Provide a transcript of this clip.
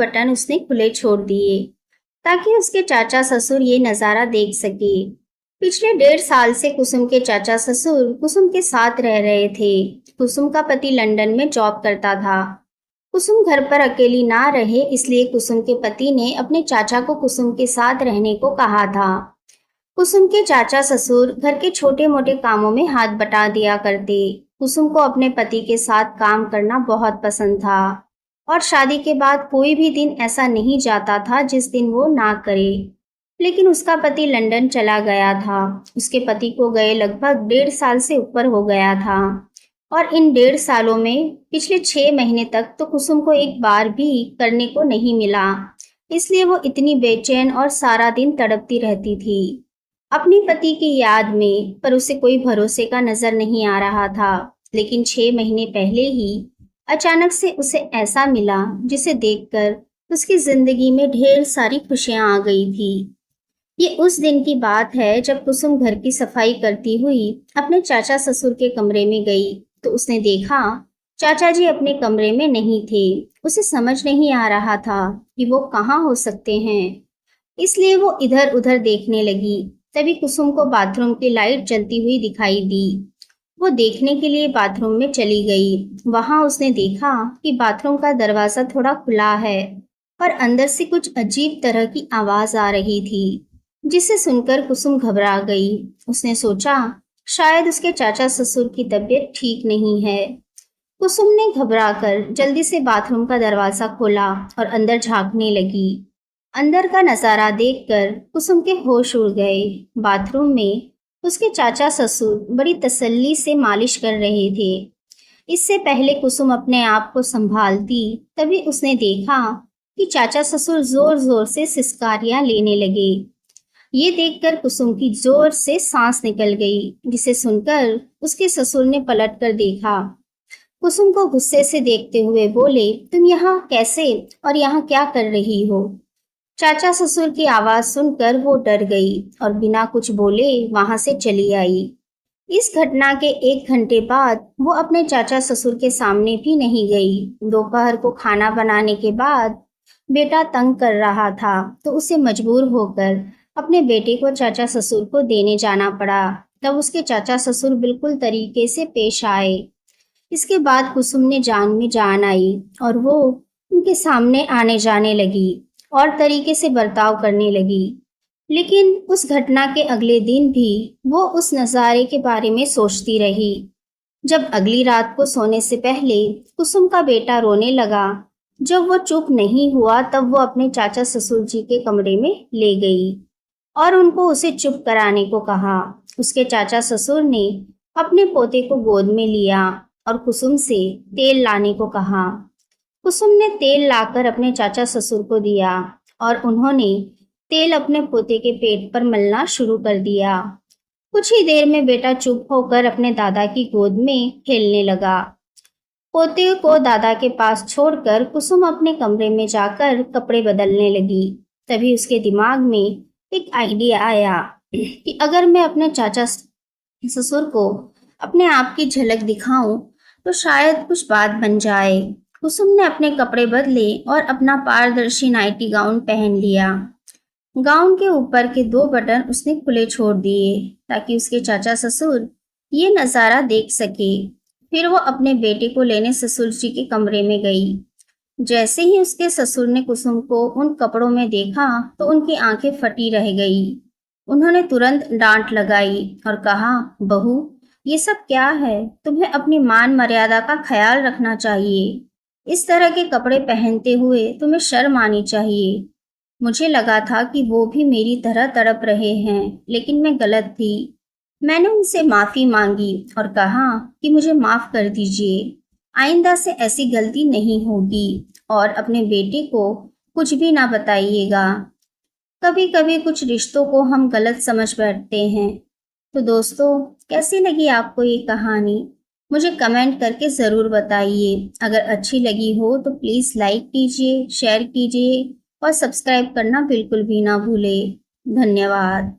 Button उसने खुले छोड़ दिए ताकि उसके चाचा ससुर ये नज़ारा देख सके। पिछले 1.5 साल से कुसुम के चाचा ससुर कुसुम के साथ रह रहे थे। कुसुम का पति लंदन में जॉब करता था। कुसुम घर पर अकेली ना रहे, इसलिए कुसुम के पति ने अपने चाचा को कुसुम के साथ रहने को कहा था। कुसुम के चाचा ससुर घर के छोटे मोटे कामों में हाथ बटा दिया करते। कुसुम को अपने पति के साथ काम करना बहुत पसंद था और शादी के बाद कोई भी दिन ऐसा नहीं जाता था जिस दिन वो ना करे। लेकिन उसका पति लंदन चला गया था। उसके पति को गए लगभग 1.5 साल से ऊपर हो गया था और इन 1.5 सालों में पिछले 6 महीने तक तो कुसुम को एक बार भी करने को नहीं मिला। इसलिए वो इतनी बेचैन और सारा दिन तड़पती रहती थी अपने पति की याद में, पर उसे कोई भरोसे का नजर नहीं आ रहा था। लेकिन 6 महीने पहले ही अचानक से उसे ऐसा मिला जिसे देखकर उसकी जिंदगी में ढेर सारी खुशियां आ गई थी। ये उस दिन की बात है जब कुसुम घर की सफाई करती हुई अपने चाचा ससुर के कमरे में गई तो उसने देखा चाचा जी अपने कमरे में नहीं थे। उसे समझ नहीं आ रहा था कि वो कहाँ हो सकते हैं, इसलिए वो इधर उधर देखने लगी। तभी कुसुम को बाथरूम की लाइट जलती हुई दिखाई दी। वो देखने के लिए बाथरूम में चली गई। वहां उसने देखा कि बाथरूम का दरवाजा थोड़ा खुला है और अंदर से कुछ अजीब तरह की आवाज आ रही थी, जिसे सुनकर कुसुम घबरा गई। उसने सोचा शायद उसके चाचा ससुर की तबीयत ठीक नहीं है। कुसुम ने घबराकर जल्दी से बाथरूम का दरवाजा खोला और अंदर झांकने लगी। अंदर का नजारा देखकर कुसुम के होश उड़ गए। बाथरूम में उसके चाचा ससुर बड़ी तसल्ली से मालिश कर रहे थे। इससे पहले कुसुम अपने आप को संभालती, तभी उसने देखा कि चाचा ससुर जोर जोर से सिसकारियां लेने लगे। ये देखकर कुसुम की जोर से सांस निकल गई, जिसे सुनकर उसके ससुर ने पलट कर देखा। कुसुम को गुस्से से देखते हुए बोले, तुम यहाँ कैसे और यहाँ क्या कर रही हो? चाचा ससुर की आवाज सुनकर वो डर गई और बिना कुछ बोले वहां से चली आई। इस घटना के 1 घंटे बाद वो अपने चाचा ससुर के सामने भी नहीं गई। दोपहर को खाना बनाने के बाद बेटा तंग कर रहा था तो उसे मजबूर होकर अपने बेटे को चाचा ससुर को देने जाना पड़ा। तब उसके चाचा ससुर बिल्कुल तरीके से पेश आए। इसके बाद कुसुम ने जान में जान आई और वो उनके सामने आने जाने लगी और तरीके से बर्ताव करने लगी। लेकिन उस घटना के अगले दिन भी वो उस नज़ारे के बारे में सोचती रही। जब अगली रात को सोने से पहले कुसुम का बेटा रोने लगा, जब वो चुप नहीं हुआ तब वो अपने चाचा ससुर जी के कमरे में ले गई और उनको उसे चुप कराने को कहा। उसके चाचा ससुर ने अपने पोते को गोद में लिया और कुसुम से तेल लाने को कहा। कुसुम ने तेल लाकर अपने चाचा ससुर को दिया और उन्होंने तेल अपने पोते के पेट पर मलना शुरू कर दिया। कुछ ही देर में बेटा चुप होकर अपने दादा की गोद में खेलने लगा। पोते को दादा के पास छोड़कर कुसुम अपने कमरे में जाकर कपड़े बदलने लगी। तभी उसके दिमाग में एक आइडिया आया कि अगर मैं अपने चाचा ससुर को अपने आप की झलक दिखाऊं तो शायद कुछ बात बन जाए। कुसुम ने अपने कपड़े बदले और अपना पारदर्शी नाइटी गाउन पहन लिया। गाउन के ऊपर के 2 बटन उसने खुले छोड़ दिए ताकि उसके चाचा ससुर ये नज़ारा देख सके। फिर वो अपने बेटे को लेने ससुर जी के कमरे में गई। जैसे ही उसके ससुर ने कुसुम को उन कपड़ों में देखा तो उनकी आंखें फटी रह गई। उन्होंने तुरंत डांट लगाई और कहा, बहू ये सब क्या है? तुम्हें अपनी मान मर्यादा का ख्याल रखना चाहिए। इस तरह के कपड़े पहनते हुए तुम्हें शर्म आनी चाहिए। मुझे लगा था कि वो भी मेरी तरह तड़प रहे हैं, लेकिन मैं गलत थी। मैंने उनसे माफी मांगी और कहा कि मुझे माफ कर दीजिए, आइंदा से ऐसी गलती नहीं होगी और अपने बेटे को कुछ भी ना बताइएगा। कभी कभी कुछ रिश्तों को हम गलत समझ बैठते हैं। तो दोस्तों, कैसी लगी आपको ये कहानी? मुझे कमेंट करके ज़रूर बताइए। अगर अच्छी लगी हो तो प्लीज़ लाइक कीजिए, शेयर कीजिए और सब्सक्राइब करना बिल्कुल भी ना भूलें। धन्यवाद।